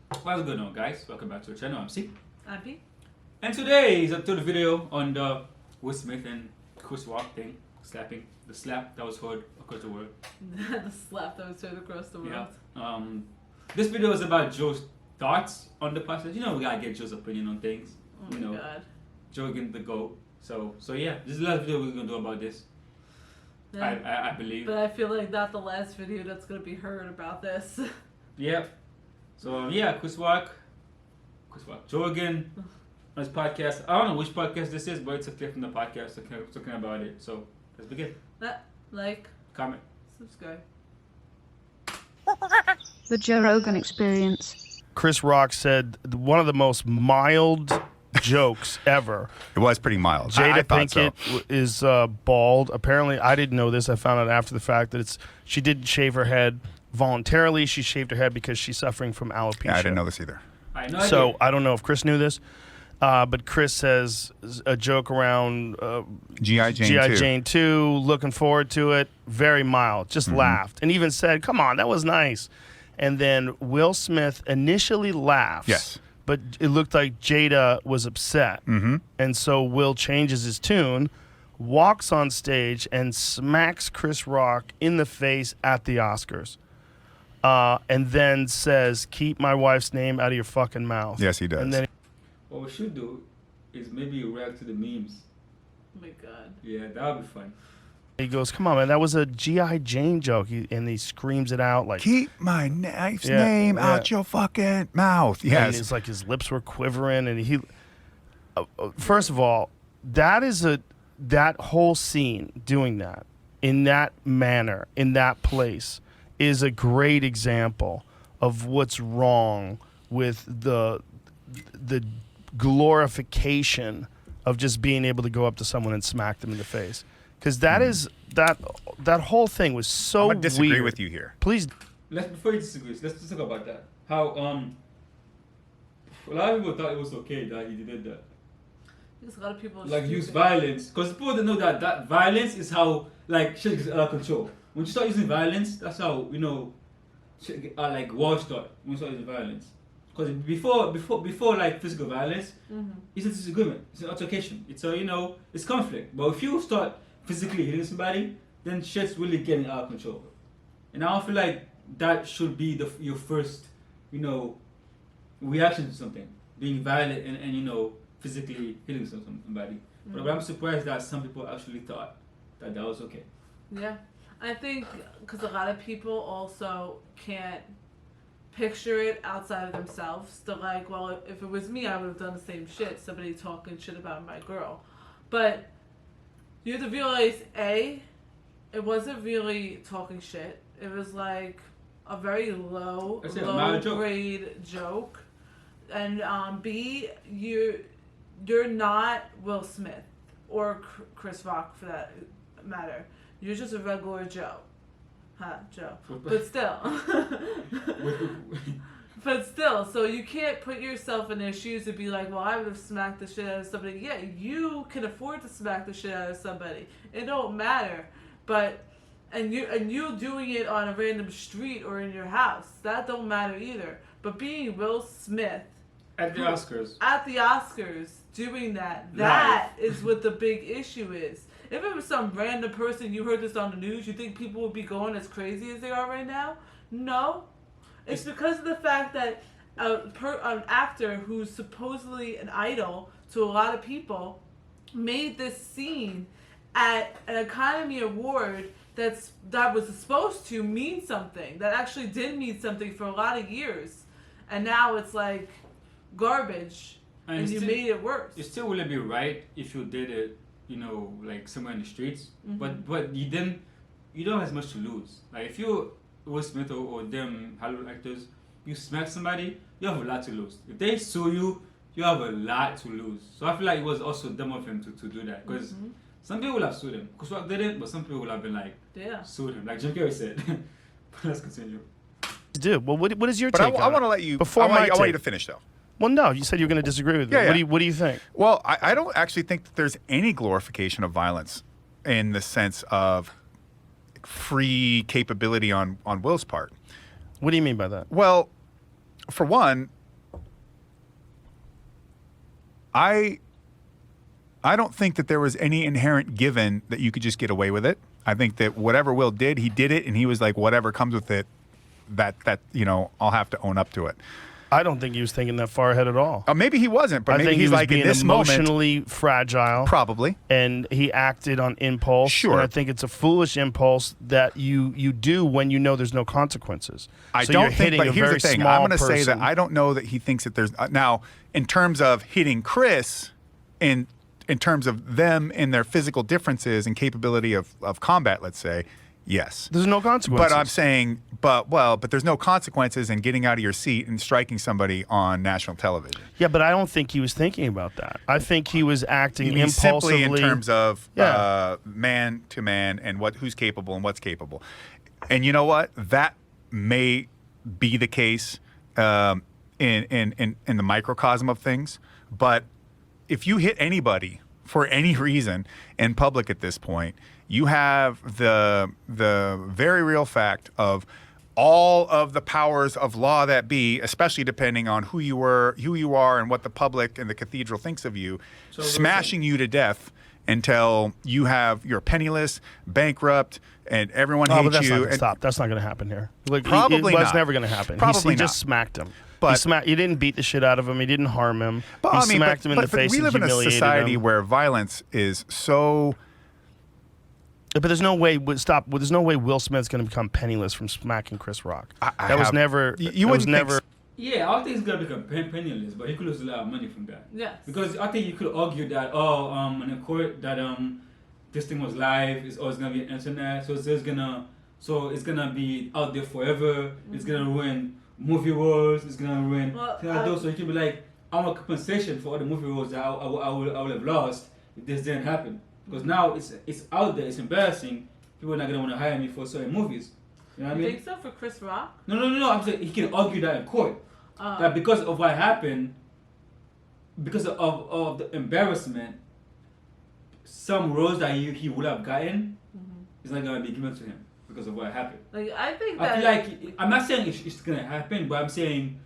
What's going on, guys? Welcome back to the channel. I'm C. I'm P. And today is a third video on the Will Smith and Chris Rock thing, slapping. The slap that was heard across the world. The slap that was heard across the world. Yeah. This video is about Joe's thoughts on the process. You know, we gotta get Joe's opinion on things. Oh you know, my God. Joe getting the GOAT. So yeah, this is the last video we're gonna do about this. Yeah. I believe. But I feel like not the last video that's gonna be heard about this. Yep. So yeah, Chris Rock, Joe again on his podcast. I don't know which podcast this is, but it's a clip from the podcast talking about it. So let's begin. Like, Comment. subscribe. The Joe Rogan Experience. Chris Rock said one of the most mild jokes ever. It was pretty mild. Jada I thought so. Pinkett is bald. Apparently, I didn't know this. I found out after the fact that she didn't shave her head voluntarily. She shaved her head because she's suffering from alopecia. Yeah, I didn't know this either. I know. So I don't know if Chris knew this, but Chris says a joke around G.I. Jane 2. 2, looking forward to it. Very mild. Just laughed and even said, "Come on, that was nice." And then Will Smith initially laughs. Yes. But it looked like Jada was upset. And so Will changes his tune, walks on stage, and smacks Chris Rock in the face at the Oscars. And then says, "Keep my wife's name out of your fucking mouth." Yes, he does. And then What we should do is maybe react to the memes. Oh my God. Yeah, that would be fun. he goes, "Come on, man, that was a G.I. Jane joke." And he screams it out like, Keep my wife's name out your fucking mouth. and Yes. it's like his lips were quivering. And he, first of all, that whole scene doing that in that manner, in that place, is a great example of what's wrong with the glorification of just being able to go up to someone and smack them in the face. Because that is that whole thing was so I'm going to disagree weird. with you here. Please. Before you disagree, let's just talk about that. How a lot of people thought it was okay that he did that. Because a lot of people are Like use stupid. violence, because people don't know that violence is how like shit gets out of control. When you start using violence, that's how shit get, like war start. When you start using violence, because before like physical violence, it's a disagreement, it's an altercation, it's a it's conflict. But if you start physically hitting somebody, then shit's really getting out of control. And I don't feel like that should be your first reaction to something, being violent and physically hitting somebody. But I'm surprised that some people actually thought that was okay. Yeah. I think because a lot of people also can't picture it outside of themselves. They're like, well, if it was me, I would have done the same shit. Somebody talking shit about my girl. But you have to realize, A, it wasn't really talking shit. It was like a very low grade joke. And B, you're not Will Smith or Chris Rock for that matter. You're just a regular Joe. Joe. But still. But still, so you can't put yourself in their shoes and be like, well, I would have smacked the shit out of somebody. Yeah, you can afford to smack the shit out of somebody. It don't matter. But and you doing it on a random street or in your house, that don't matter either. But being Will Smith At the Oscars doing that is what the big issue is. If it was some random person, you heard this on the news, you think people would be going as crazy as they are right now? No. It's because of the fact that an actor who's supposedly an idol to a lot of people made this scene at an Academy Award that was supposed to mean something, that actually did mean something for a lot of years. And now it's like garbage, and you made it worse. It still wouldn't be right if you did it, like somewhere in the streets. But you don't have as much to lose. Like if you Will Smith or them Hollywood actors, you smack somebody, you have a lot to lose. If they sue you, you have a lot to lose. So I feel like it was also dumb of him to do that, because some people would have sued him. Chris Rock didn't, but some people would have been like, sued him, like Jim Carrey said. Let's continue. Do well. What is your But take? I want to let you. Before I my want you take. to finish though. Well, no, you said you were going to disagree with me. Yeah, yeah. What do you think? Well, I don't actually think that there's any glorification of violence in the sense of free capability on Will's part. What do you mean by that? Well, for one, I don't think that there was any inherent given that you could just get away with it. I think that whatever Will did, he did it, and he was like, whatever comes with it, that I'll have to own up to it. I don't think he was thinking that far ahead at all. Maybe he wasn't, but I maybe think he's he was like being in this emotionally moment, fragile. probably. And he acted on impulse. Sure. And I think it's a foolish impulse that you do when you know there's no consequences. I So don't you're think, hitting but a here's very the thing. small I'm going to say that person. I don't know that he thinks that there's now in terms of hitting Chris, in terms of them and their physical differences and capability of combat. Let's say, yes, There's no consequences. but I'm saying, but there's no consequences in getting out of your seat and striking somebody on national television. Yeah, but I don't think he was thinking about that. I think he was acting You mean impulsively. simply in terms of Yeah. man to man and who's capable and what's capable. And you know what? That may be the case in the microcosm of things. But if you hit anybody for any reason in public at this point, you have the very real fact of all of the powers of law that be, especially depending on who you are, and what the public and the cathedral thinks of you, smashing you to death until you're penniless, bankrupt, and everyone Oh, hates but that's you. not gonna and stop. That's not going to happen here. Like, Probably it was not. never going to happen. Probably he not. just smacked him. But- he didn't beat the shit out of him. He didn't harm him. But, he I mean, smacked him in the face we and live in a humiliated society him. where violence is so. But there's no way. Stop. There's no way Will Smith's going to become penniless from smacking Chris Rock. I that was have- never. You that was wouldn't think never. so. Yeah, I don't think he's gonna become penniless, but he could lose a lot of money from that. Yes. Because I think you could argue that in a court that this thing was live, it's always gonna be on internet, so it's gonna be out there forever. It's gonna ruin movie roles. It's gonna ruin Well, things like those. So you can be like, I want compensation for all the movie roles that I would have lost if this didn't happen. Because now it's out there. It's embarrassing. People are not gonna want to hire me for certain movies. You know what I You mean? think so for Chris Rock? No. I'm saying he can argue that in court. That because of what happened, because of the embarrassment, some roles that he would have gotten is not gonna be given to him because of what happened. Like I think I that feel like I'm not saying it's gonna happen, but I'm saying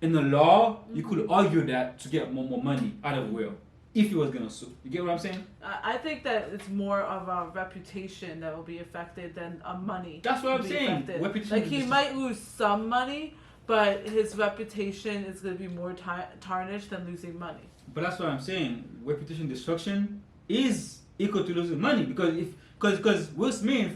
in the law you could argue that to get more money out of Will if he was gonna sue. You get what I'm saying? I think that it's more of a reputation that will be affected than a money. That's what will I'm be saying. affected. Reputation Like is he just- might lose some money, but his reputation is going to be more tarnished than losing money. But that's what I'm saying. Reputation destruction is equal to losing money because Will Smith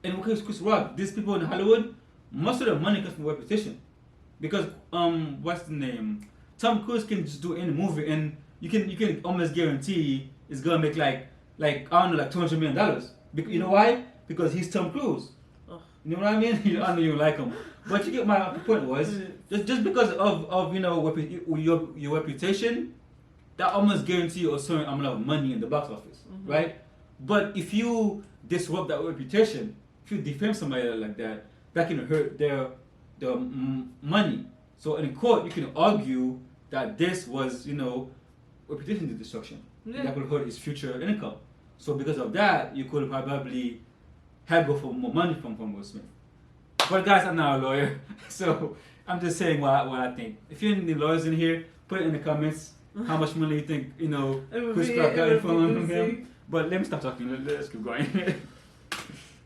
and Chris Rock, these people in Hollywood, most of their money comes from reputation. Because what's the name? Tom Cruise can just do any movie and you can almost guarantee it's gonna make like I don't know, like $200 million. You know why? Because he's Tom Cruise. Ugh. You know what I mean? I know you like him, but you get my point was just because of your reputation, that almost guarantee you a certain amount of money in the box office, right? But if you disrupt that reputation, if you defame somebody like that, that can hurt their money. So in court, you can argue that this was reputation destruction. Yeah. That could hurt his future income. So because of that, you could probably haggle for more money from Will Smith. But guys, I'm not a lawyer, so I'm just saying what I think. If you're any lawyers in here, put it in the comments how much money you think Chris Rock got from him. But let me stop talking. Let's keep going.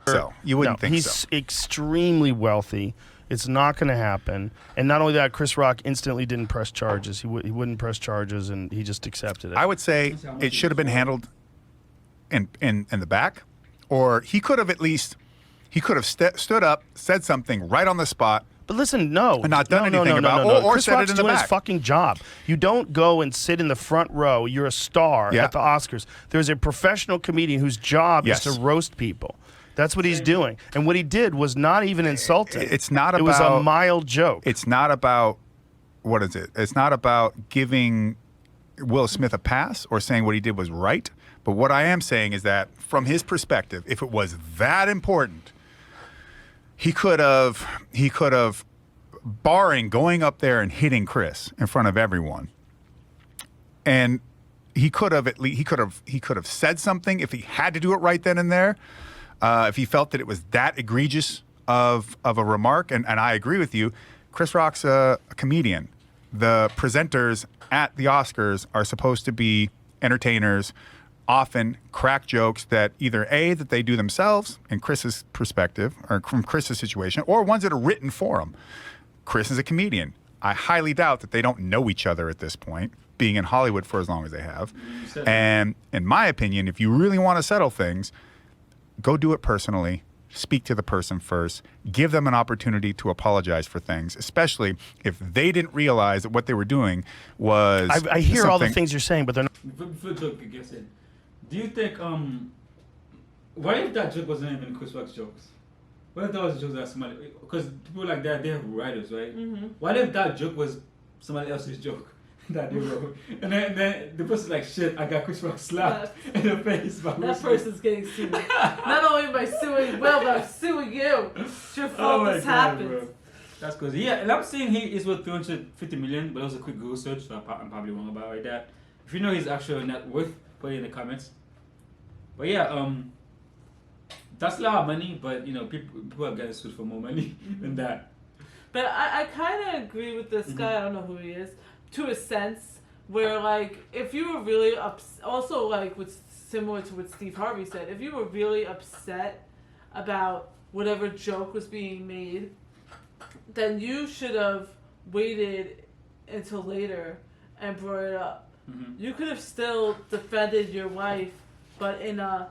So you wouldn't think he's so. extremely wealthy. It's not going to happen. And not only that, Chris Rock instantly didn't press charges. He wouldn't press charges, and he just accepted it. I would say it should have been handled in the back, or he could have stood up, said something right on the spot. But listen, no. And not done no, anything no, about no, it, or Chris said it Rock's in the doing back. his fucking job. You don't go and sit in the front row. You're a star Yeah. at the Oscars. There's a professional comedian whose job Yes. is to roast people. That's what he's doing. And what he did was not even insulting. It's not It was a about- mild joke. It's not about what is it? It's not about giving Will Smith a pass or saying what he did was right. But what I am saying is that from his perspective, if it was that important, he could have, barring going up there and hitting Chris in front of everyone, and he could have said something if he had to do it right then and there. If he felt that it was that egregious of a remark, and I agree with you, Chris Rock's a comedian. the presenters at the Oscars are supposed to be entertainers, often crack jokes that either that they do themselves in Chris's perspective or from Chris's situation, or ones that are written for him. Chris is a comedian. I highly doubt that they don't know each other at this point, being in Hollywood for as long as they have. And in my opinion, if you really want to settle things, go do it personally. Speak to the person first. Give them an opportunity to apologize for things, especially if they didn't realize that what they were doing was. I hear all the things you're saying, but they're not. Before the joke gets in, do you think what if that joke wasn't even Chris Rock's jokes? What if that was a joke that somebody? Because people like that, they have writers, right? Mm-hmm. What if that joke was somebody else's joke that they wrote, and then the person's like, "Shit, I got Chris Rock slapped in the face." By that person's getting sued. Not only by suing Will, but I'm suing you. It's your fault this happened. Bro. That's crazy. Yeah, and I'm saying he is worth 350 million, but it was a quick Google search, so I'm probably wrong about that. If you know his actual net worth, put it in the comments. But yeah, that's a lot of money, but you know, people are getting sued for more money than that. But I kind of agree with this guy. I don't know who he is, to a sense where like if you were really also like what's similar to what Steve Harvey said, if you were really upset about whatever joke was being made, then you should have waited until later and brought it up. Mm-hmm. You could have still defended your wife, but in a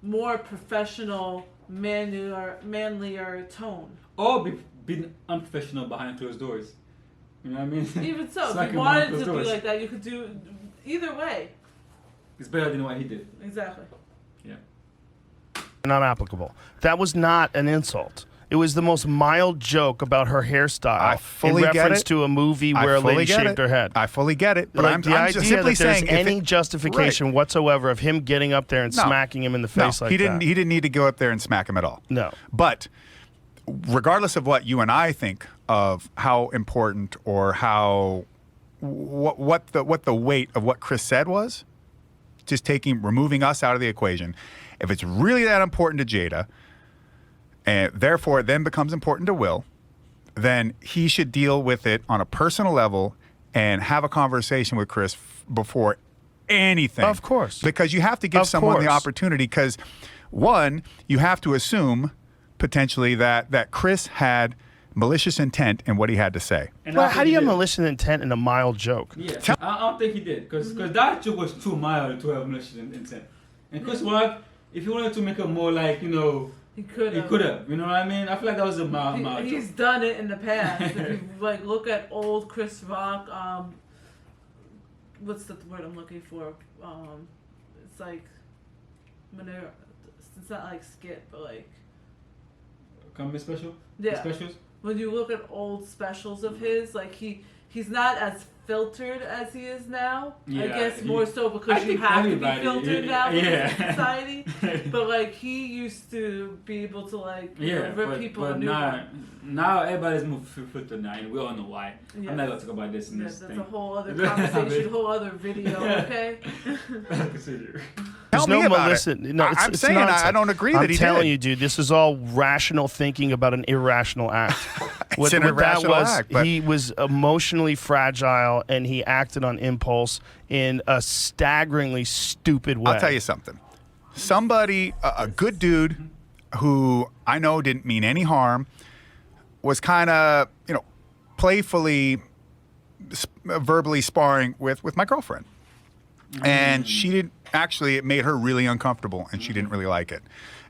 more professional, manlier tone. Or being unprofessional behind closed doors. You know what I mean? Even so, if you wanted to be like that, you could do either way. It's better than what he did. Exactly. Yeah. Not applicable. That was not an insult. It was the most mild joke about her hairstyle I fully in get reference it. to a movie where a lady shaved her head. I fully get it, but like I'm the idea simply that there's saying any justification whatsoever of him getting up there and smacking him in the face like he didn't. that. He didn't need to go up there and smack him at all. No. But regardless of what you and I think of how important or how what the weight of what Chris said was, just removing us out of the equation. If it's really that important to Jada, and therefore it then becomes important to Will, then he should deal with it on a personal level and have a conversation with Chris before anything. Of course. Because you have to give someone the opportunity, because one, you have to assume potentially that Chris had malicious intent in what he had to say. Well, how do you have malicious intent in a mild joke? Yeah, I don't think he did, because that joke was too mild to have malicious intent. And Chris Rock, if he wanted to make it more like, you know, he could have. You know what I mean? I feel like that was a mild joke. He's done it in the past. If you like look at old Chris Rock, what's the word I'm looking for? It's like it's not like skit, but like comedy special. Yeah. Specials. When you look at old specials of his, like he's not as filtered as he is now. Yeah, I guess more so because you have to be filtered now in society. But like he used to be able to like rip people a new one. Now everybody's more filtered now, and we all know why. Yes. I'm not gonna talk about this in this that's thing. A whole other conversation, a whole other video. Okay. There's no malicious. No, I'm saying I don't agree that he did. I'm telling you, dude, this is all rational thinking about an irrational act. It's an irrational act. But he was emotionally fragile and he acted on impulse in a staggeringly stupid way. I'll tell you something. Somebody, a good dude who I know didn't mean any harm, was kind of, playfully, verbally sparring with my girlfriend. And she didn't. Actually, it made her really uncomfortable, and she didn't really like it.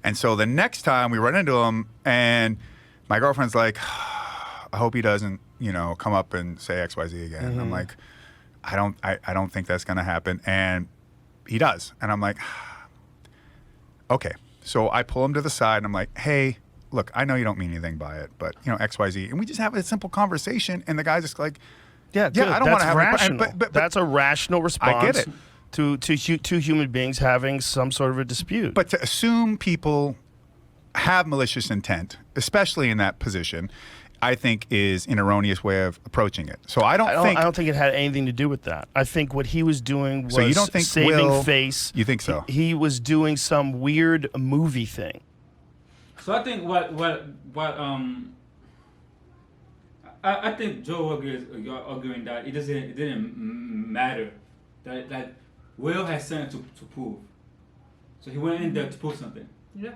And so the next time we run into him, and my girlfriend's like, I hope he doesn't, come up and say XYZ again. And I'm like, I don't think that's going to happen. And he does. And I'm like, okay. So I pull him to the side, and I'm like, hey, look, I know you don't mean anything by it, but, XYZ. And we just have a simple conversation, and the guy's just like, yeah, I don't want to have rational. But that's a rational response. I get it. To two human beings having some sort of a dispute. But to assume people have malicious intent, especially in that position, I think is an erroneous way of approaching it. So I don't think it had anything to do with that. I think what he was doing was you don't think saving face. You think so? He was doing some weird movie thing. So I think what I think Joe Rogan is arguing that it didn't matter that Will has something to prove, so he went in there to prove something. Yeah.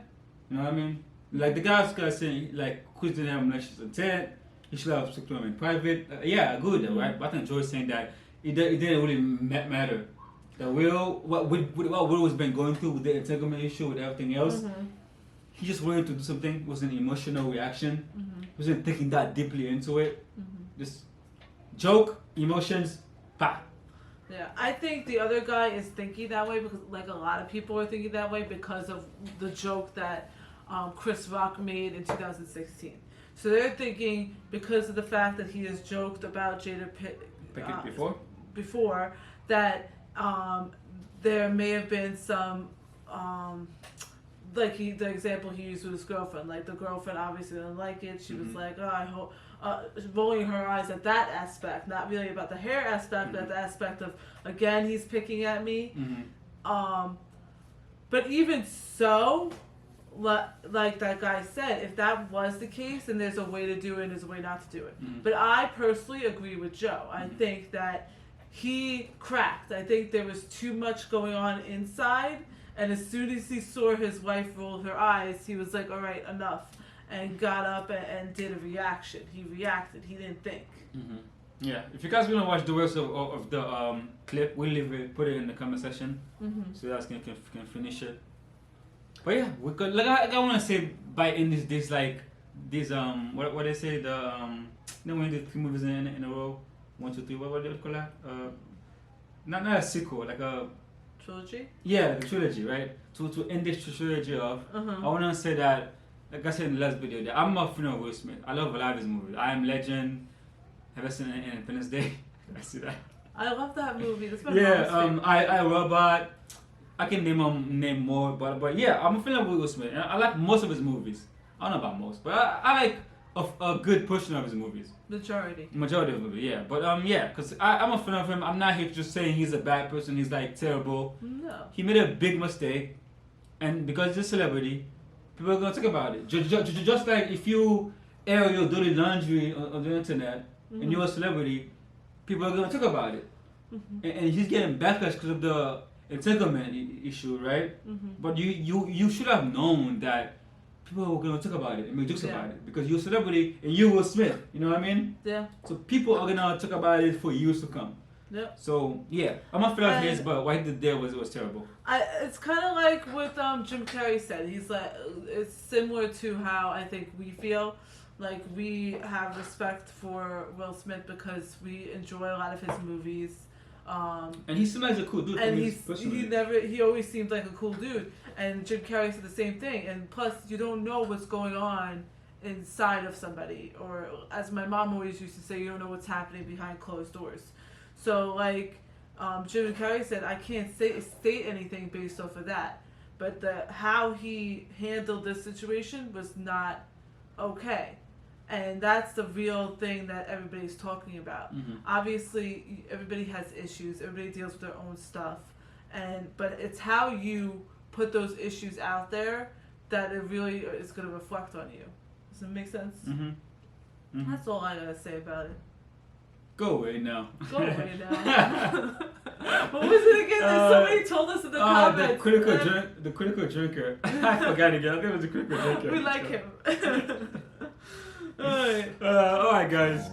You know what I mean? Like the guy's saying like Chris didn't have malicious intent. He should have spoken to him in private. Yeah, I agree with that, right? But I think Joe's saying that it didn't really matter. That Will, what Will has been going through with the entanglement issue, with everything else, he just wanted to do something. It was an emotional reaction. He wasn't thinking that deeply into it. Just joke, emotions, pop. Yeah, I think the other guy is thinking that way because, like, a lot of people are thinking that way because of the joke that Chris Rock made in 2016. So they're thinking because of the fact that he has joked about Jada Pinkett before that there may have been some like the example he used with his girlfriend. Like the girlfriend obviously didn't like it. She was like, oh, I hope. Rolling her eyes at that aspect, not really about the hair aspect, but the aspect of, again, he's picking at me. But even so, like that guy said, if that was the case, then there's a way to do it and there's a way not to do it. But I personally agree with Joe. I think that he cracked. I think there was too much going on inside, and as soon as he saw his wife roll her eyes, he was like, all right, enough. And got up and did a reaction. He reacted. He didn't think. Yeah. If you guys want to watch the rest of the clip, we'll leave it, put it in the comment section, so you guys can finish it. But yeah, we could. Like I want to say by in this like this what they say the when the 3 movies in a row, 1, 2, 3. What do you call that? Not a sequel, like a trilogy. Yeah, the trilogy, right? To end this trilogy off, I want to say that. Like I said in the last video, that I'm a fan of Will Smith. I love a lot of his movies. I Am Legend. Have you seen Independence Day? I see that. I love that movie. That's my I Robot. I can name more, but yeah, I'm a fan of Will Smith. And I like most of his movies. I don't know about most, but I like a good portion of his movies. Majority of the movie, yeah. But yeah, because I'm a fan of him. I'm not here just saying he's a bad person. He's like terrible. No. He made a big mistake, and because he's a celebrity, people are gonna talk about it. Just like if you air your dirty laundry on the internet and you're a celebrity, people are gonna talk about it. And he's getting backlash because of the entanglement issue, right? But you should have known that people were gonna talk about it and make jokes about it because you're a celebrity and you Will Smith. You know what I mean? Yeah. So people are gonna talk about it for years to come. Yep. So yeah, I'm not fan of his, but what he did there was terrible. It's kind of like what Jim Carrey said. He's like, it's similar to how I think we feel. Like we have respect for Will Smith because we enjoy a lot of his movies. And he seems like a cool dude. And he always seemed like a cool dude. And Jim Carrey said the same thing. And plus, you don't know what's going on inside of somebody, or as my mom always used to say, you don't know what's happening behind closed doors. So like Jim Carrey said, I can't state anything based off of that. But how he handled this situation was not okay. And that's the real thing that everybody's talking about. Obviously, everybody has issues. Everybody deals with their own stuff. But it's how you put those issues out there that it really is going to reflect on you. Does that make sense? That's all I got to say about it. Go away now. Go away now. What was it again? Somebody told us in the comments. The critical drinker. I forgot again. I think it was the critical drinker. We like him. Alright, guys.